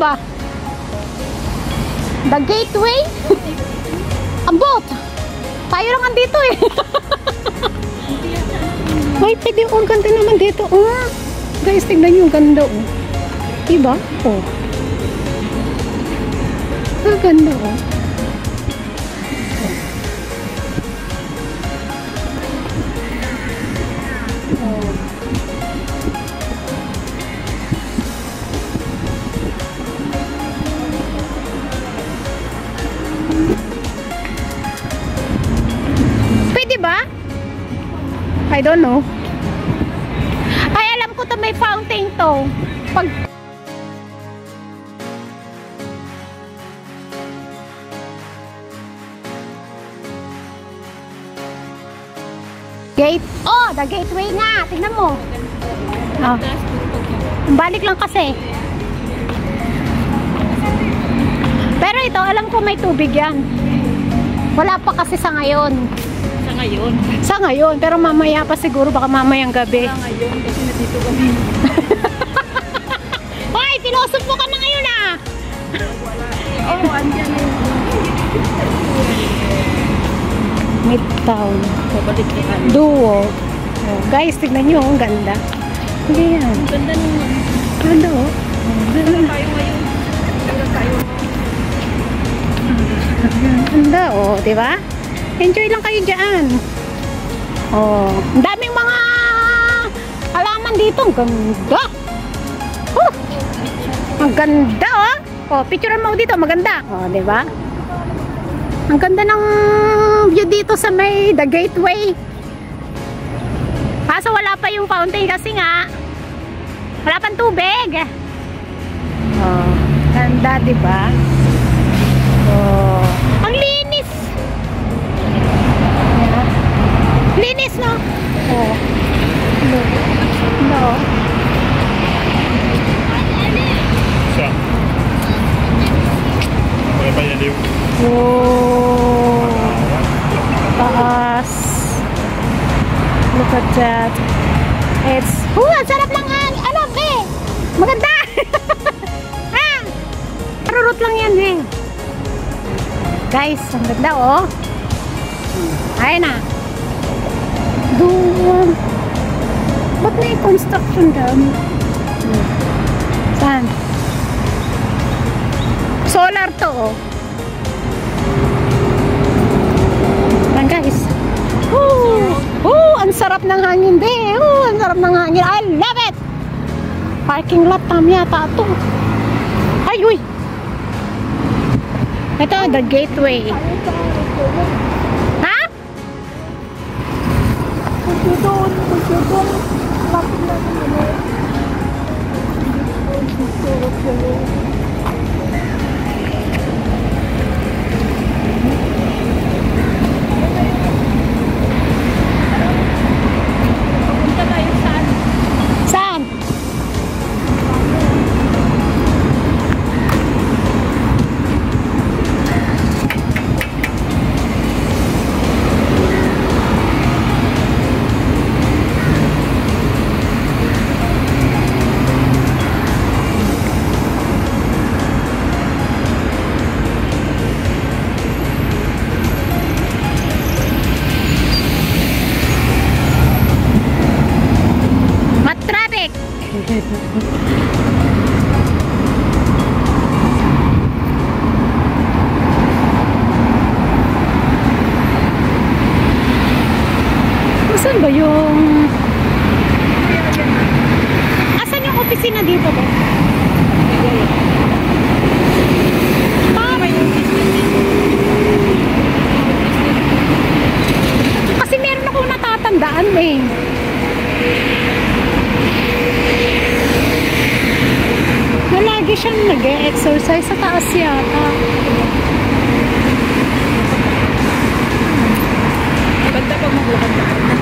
ba? The Gateway? Ambot! Tayo lang andito eh. Ay, pwede. Oh, ganda naman dito. Oh. Guys, tignan nyo. Ganda oh. Diba? Oh. Ganda oh. I don't know. Ay, alam ko to may fountain to. Pag gate. Oh, the gateway nga. Tingnan mo. Oh. Balik lang kasi. Pero ito, alam ko may tubig yan. Wala pa kasi sa ngayon. Ngayon. Sa ngayon, pero mamaya pa siguro, baka mamayang gabi. Sa ngayon, kasi nandito kami. Hoy, pinosok mo ka na ngayon ah! Oo, andyan na yun. Midtown. Babalik na. Duo. Oh, guys, tignan nyo, ang ganda. Hindi yan. Ang ganda naman. Ganda oh. Ganda tayo ngayon. Ganda tayo. Ganda oh, diba? Enjoy lang kayo dyan. Oh, ang daming mga halaman dito. Ang ganda. Ang ganda, oh. Oh, picturean mo dito. Maganda. Oh, diba? Ang ganda ng view dito sa may The Gateway. Kaso wala pa yung fountain kasi nga wala pang tubig. Oh, ganda, diba? Oh, ang linis. Linis, no? Oh. No. Ça. On va pas y aller où? Oh. Taas. Look at that. It's... ang sarap lang ang... Ano, eh? Maganda! Ah! Parurot lang yan, eh. Guys, ang ganda, oh. Ayun na. Doon. Ba't may construction down? Saan? Solar to, oh. Yan, guys. Ang sarap ng hangin, be. Ang sarap ng hangin. I love it! Parking lot tam yata ito. Ay, uy! Ito, the gateway. Ha? Doon. Bakit natin ulit? Punta tayo saan? Saan? Saan ba yung... Asan yung opisina dito ba? Kasi meron akong natatandaan eh. Na lagi siyang nag-e-exercise sa taas yata. Ganda pag maglakad-lakad na.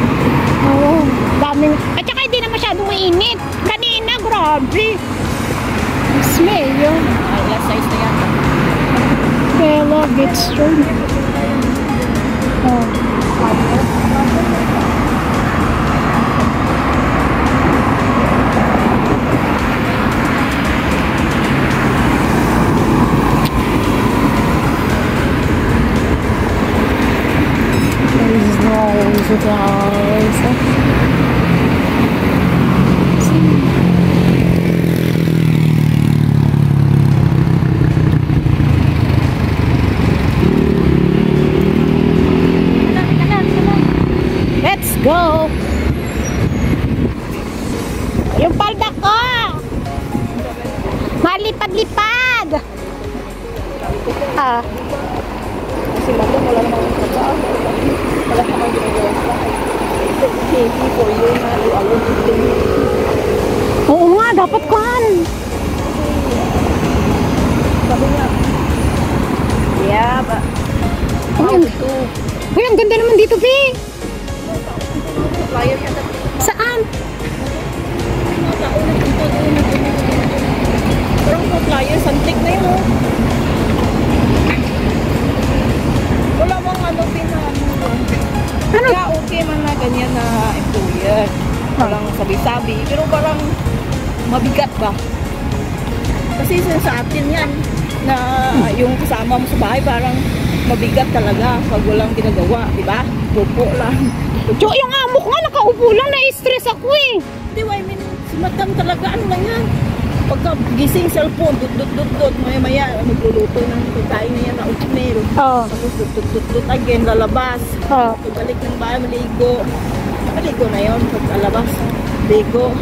Oo, daming... At saka hindi na masyadong mainit. Kanina, grabe. Smell yun. Last size na yan. Bella Beach Road. Oh. So guys, let's go. Yung palda ko malipad-lipad. Kasi madam, wala namang kataan. Wala namang ginagawa sa akin. Heavy for you na alone eating. Oo nga, dapat kan. Sabi niya, yeah, but Uy, ang ganda naman dito, Bi. supplier yan. Saan? Parang supplier, santik na yun, oh. Wala bang ano, Ano? kaya okay man na ganyan na employer. Walang sabi-sabi, pero parang mabigat ba? Kasi sa atin yan, na yung kasama mo sa bahay, parang mabigat talaga pag walang ginagawa, di ba? Pupo lang. Jo, yung amo ko nga, nakaupo lang, na-stress ako eh. Di ba, I mean, si madam talaga, ano lang yan? Pagka gising cellphone, dut, maya-maya, magluluto ng pagkain na yan na oatmeal. Oo. Tapos dut, again, lalabas. Oo. Pagbalik ng bahay, maligo. Maligo na yun, pagkalabas. Ligo,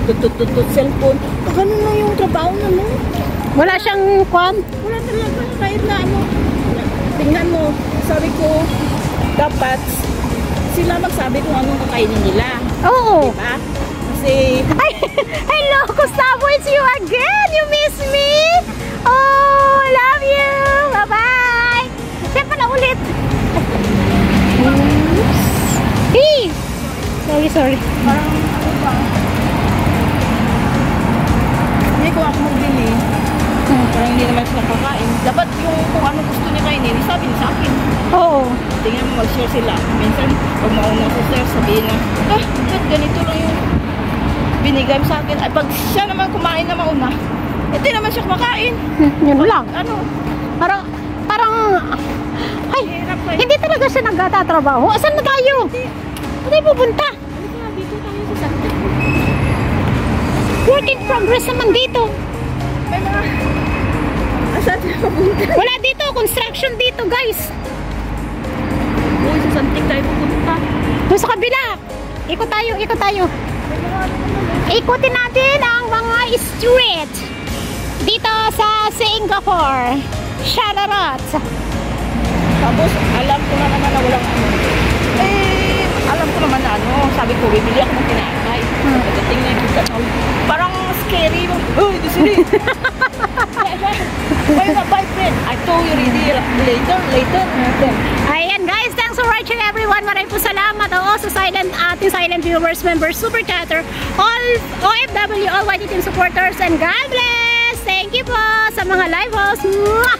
dut, cellphone. Ganun na yung trabaho na mo. Wala siyang kwan. Wala talaga, kahit na ano. Tingnan mo, sabi ko, dapat sila magsabi kung anong kakainin nila. Oo. Diba? Kasi, Ay, hello, Gustavo, it's you again. You miss me? Oh, love you. Bye-bye. Siyempre na ulit. Oops. Hey. Sorry. parang ano ba? Hindi ko ako magbili. Parang hindi naman sila kakain. Dapat yung kung ano gusto niya kainin, sabi niya sa akin. Oo. Tingnan mo, mag-share sila. Minsan, pag mauna sa sir, sabihin na, ba't ganito lang yung binigay mo sa akin. At pag siya naman kumain na mauna, hindi naman siya kumakain. Yun lang. Ano? Parang, ay, Hirap kayo. hindi talaga siya nagtatrabaho. Saan na tayo? Saan tayo pupunta? Dito tayo sa Santa. Work in progress naman dito. May mga... Asan siya pupunta? Wala dito, construction dito, guys. Uy, sa Santik tayo pupunta. Doon sa kabila. Ikot tayo. Ikutin natin ang mga street dito sa Singapore. Shalarat. Tapos, alam ko na naman na walang ano. Alam ko naman na ano. Sabi ko, bibili ako ng tinapay. Pagdating na yung parang scary. Uy, di sili. Why not buy bread? I told you already later. Ayan guys, thanks for watching everyone. Maraming po salamat. Oo, sa ating silent viewers, members, super chatter, all OFW, all YT team supporters, and God bless. Thank you po sa mga live hosts. Mwah!